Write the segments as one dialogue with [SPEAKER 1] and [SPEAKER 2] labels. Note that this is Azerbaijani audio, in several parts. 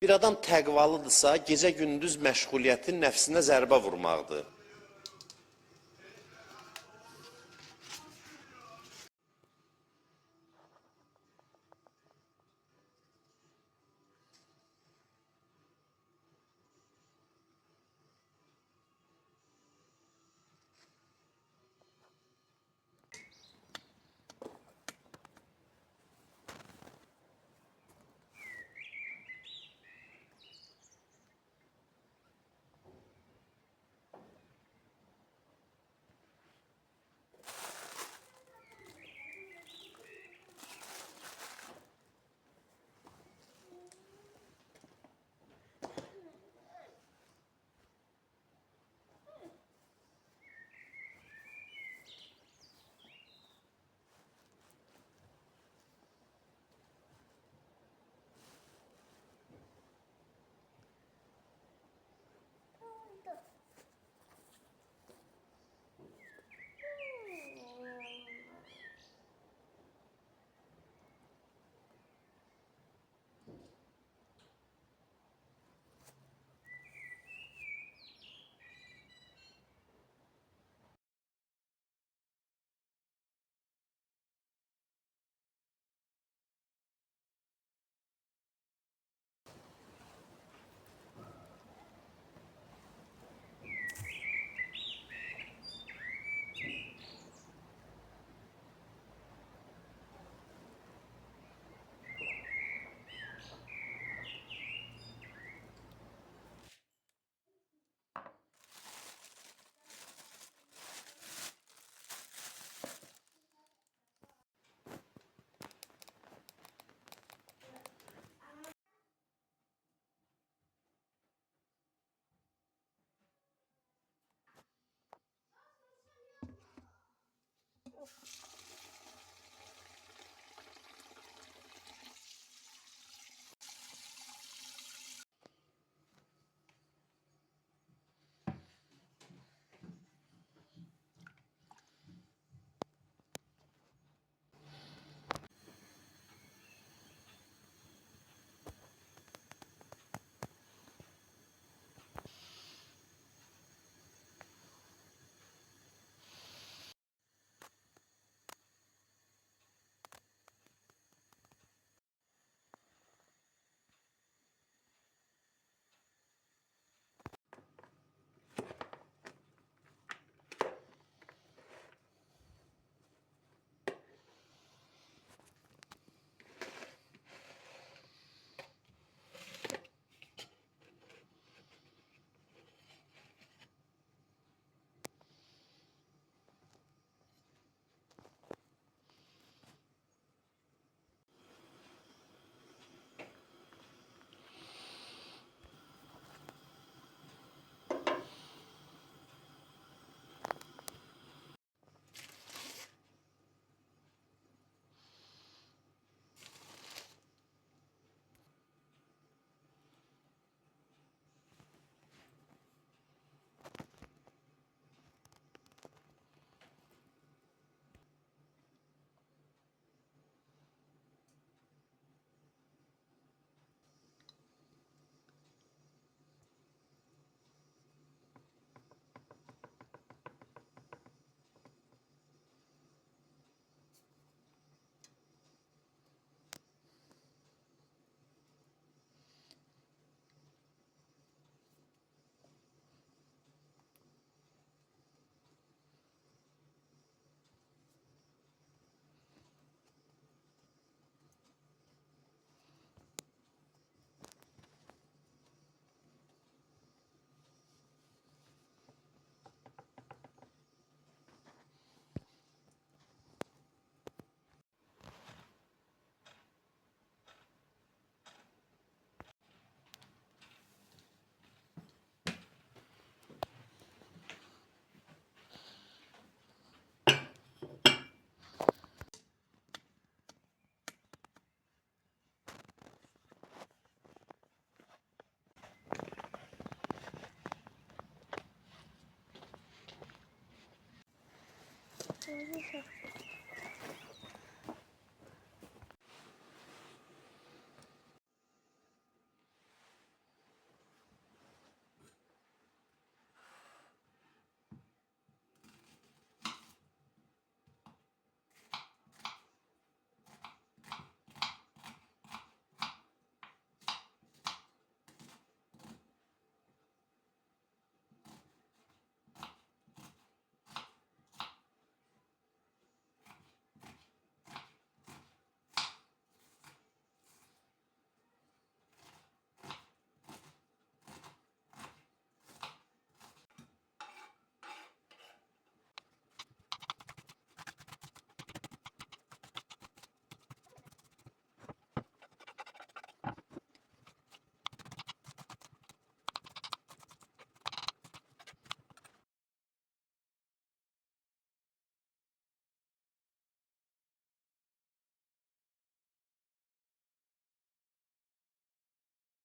[SPEAKER 1] Bir adam təqvalıdırsa, gecə-gündüz məşğuliyyətin nəfsinə zərbə vurmaqdır.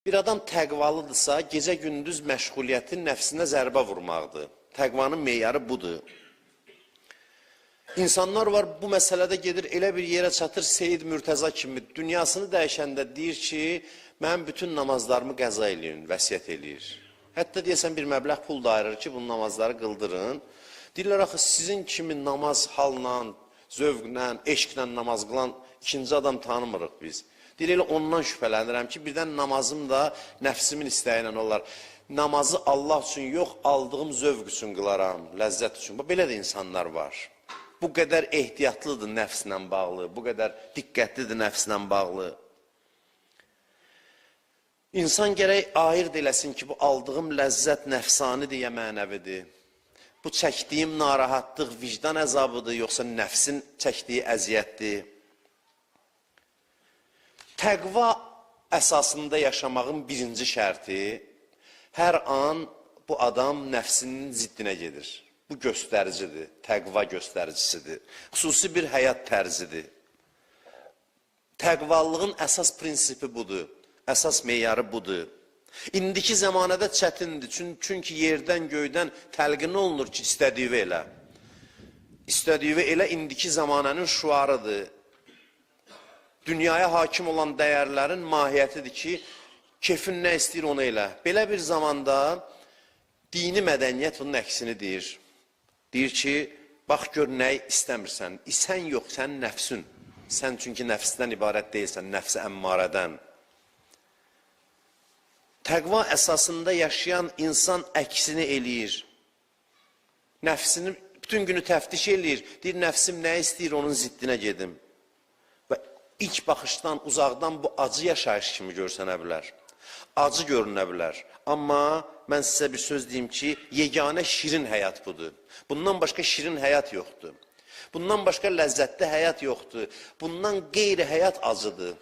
[SPEAKER 1] Bir adam təqvalıdırsa, gecə-gündüz məşğuliyyətin nəfsinə zərbə vurmaqdır. Təqvanın meyarı budur. İnsanlar var, bu məsələdə gedir, elə bir yerə çatır, Seyid Mürtəza kimi dünyasını dəyişəndə deyir ki, mən bütün namazlarımı qəza eləyin, vəsiyyət eləyir. Hətta deyəsən bir məbləğ pul da ayırır ki, bu namazları qıldırın. Deyirlər, axı sizin kimi namaz halla, zövqlə, eşqlə namaz qılan ikinci adam tanımırıq biz. Deyir, elə ondan şübhələnirəm ki, birdən namazım da nəfsimin istəyi ilə olar. Namazı Allah üçün yox, aldığım zövq üçün qılaram, ləzzət üçün. Belə də insanlar var. Bu qədər ehtiyatlıdır nəfslə bağlı, bu qədər diqqətlidir nəfslə bağlı. İnsan gərək ayırt eləsin ki, bu aldığım ləzzət nəfsanidir ya mənəvidir. Bu çəkdiyim narahatlıq vicdan əzabıdır, yoxsa nəfsin çəkdiyi əziyyətdir. Təqva əsasında yaşamağın birinci şərti, hər an bu adam nəfsinin ziddinə gedir. Bu göstəricidir, təqva göstəricisidir. Xüsusi bir həyat tərzidir. Təqvallığın əsas prinsipi budur, əsas meyarı budur. İndiki zamanədə çətindir, çünki yerdən, göydən təlqin olunur ki, istədiyi elə. İstədiyi elə indiki zamanənin şuarıdır. Dünyaya hakim olan dəyərlərin mahiyyətidir ki, kefin nə istəyir onu elə. Belə bir zamanda dini mədəniyyət bunun əksini deyir. Deyir ki, bax gör nəyi istəmirsən. Sən yox, sən nəfsün. Sən çünki nəfsdən ibarət deyilsən, nəfsi əmmarədən. Təqva əsasında yaşayan insan əksini eləyir. Nəfsini bütün günü təftiş eləyir. Deyir, nəfsim nə istəyir, onun ziddinə gedim. Və ilk baxışdan, uzaqdan bu acı yaşayış kimi görsənə bilər. Acı görünə bilər. Amma mən sizə bir söz deyim ki, yeganə şirin həyat budur. Bundan başqa şirin həyat yoxdur. Bundan başqa ləzzətli həyat yoxdur. Bundan qeyri həyat acıdır.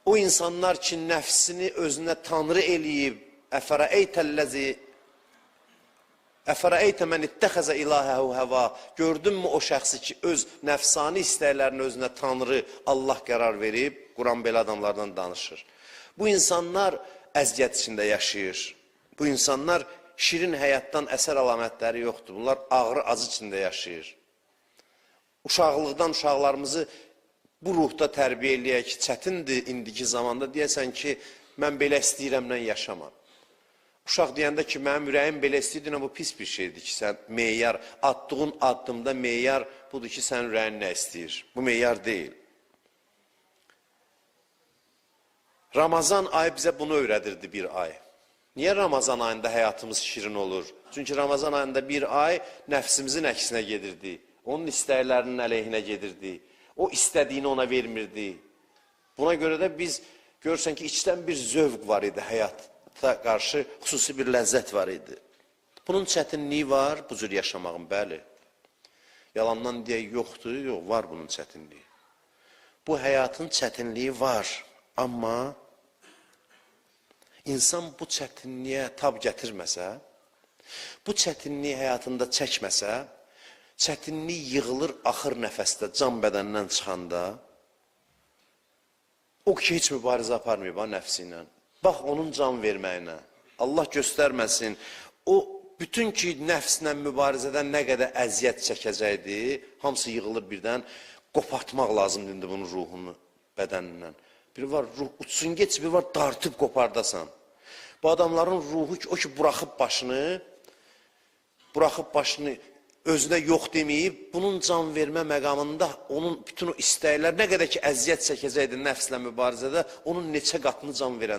[SPEAKER 1] O insanlar ki, nəfsini özünə tanrı eləyib, əfərəytə mən ittəxəzə ilahəhu həva, gördünmü o şəxsi ki, öz nəfsani istəklərini özünə tanrı, Allah qərar verib, Quran belə adamlardan danışır. Bu insanlar əziyyət içində yaşayır. Bu insanlar şirin həyatdan əsər əlamətləri yoxdur. Bunlar ağrı, acı içində yaşayır. Uşaqlıqdan uşaqlarımızı bu ruhda tərbiyə eləyək ki, çətindir indiki zamanda deyəsən ki, mən belə istəyirəmlə yaşamam. Uşaq deyəndə ki, mənim ürəyim belə istəyirdi, bu pis bir şeydir ki, sən meyar, attığın addımda meyar budur ki, sən ürəyin nə istəyir. Bu meyar deyil. Ramazan ayı bizə bunu öyrədirdi bir ay. Niyə Ramazan ayında həyatımız şirin olur? Çünki Ramazan ayında bir ay nəfsimizin əksinə gedirdi. Onun istəklərinin əleyhinə gedirdi. O istədiyini ona vermirdi. Buna görə də biz görürsən ki, içdən bir zövq var idi həyata qarşı, xüsusi bir ləzzət var idi. Bunun çətinliyi var, bu cür yaşamağın, bəli. Yalandan deyək, yoxdur, yox, var bunun çətinliyi. Bu həyatın çətinliyi var, amma insan bu çətinliyə tab gətirməsə, bu çətinliyi həyatında çəkməsə, çətinlik yığılır axır nəfəsdə, can bədəndən çıxanda, o ki, heç mübarizə aparmayıb nəfsi ilə. Bax, onun can verməyinə. Allah göstərməsin, o bütün ki, nəfslə mübarizədən nə qədər əziyyət çəkəcəkdi, hamısı yığılır birdən, qopartmaq lazımdır indi bunun ruhunu bədənindən. Biri var, ruh uçsun geç, biri var, dartıb qopardasan. Bu adamların ruhu ki, o ki, buraxıb başını özünə yox deməyib, bunun can vermə məqamında onun bütün o istəklər, nə qədər ki, əziyyət çəkəcəkdir nəfslə mübarizədə, onun neçə qatını can verən.